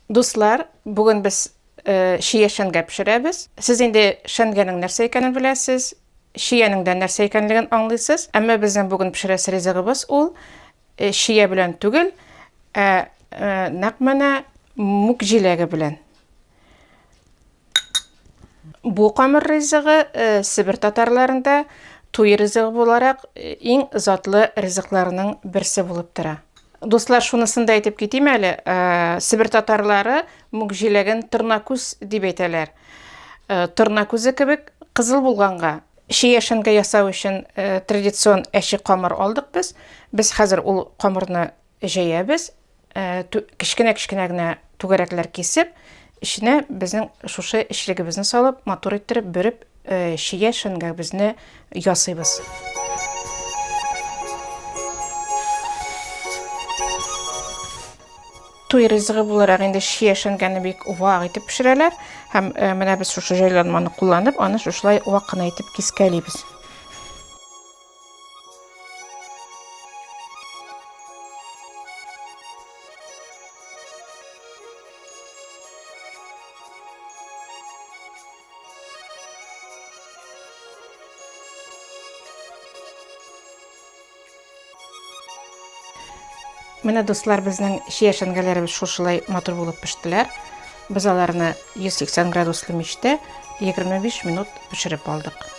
Дуслар, бүген без шия шәнгә пешерәбез. Сез инде шәнгәнең нәрсә икәнен беләсез, шиянең дә нәрсә икәнлеген аңлыйсыз. Әмма безнең бүген пешерәсе ризыгыбыз ул шия белән түгел, нәкъ менә мүк җиләге белән. Бу камыр ризыгы Себер татарларында туй ризыгы буларак иң затлы ризыкларының берсе булып тора. Дуслар, шунысын да әйтеп китим әле. Себер татарлары мүк җиләген тырнакүз дип әйтәләр. Тырнакүзе кебек кызыл булганга, шия шәнгә ясау өчен традицион әче камыр алдык без. Без хәзер ул камырны җәябез. Кичкенә генә түгәрәкләр кисеп, içine безнең шушы эчлегебезне салып, матур иттереп, бөреп, шия шәнгәбезне ясыйбыз. Туй ризыгы буларак инде шия шәнгәне бик вак итеп пешерәләр, һәм менә без шушы җайланманы кулланып, аны шушылай вак кына итеп кискәлибез. Менә дуслар, безнең шия шәнгәләребез шушылай матур булып пештеләр. Без аларны 180 градуслы мичтә 25 минут пешереп алдык.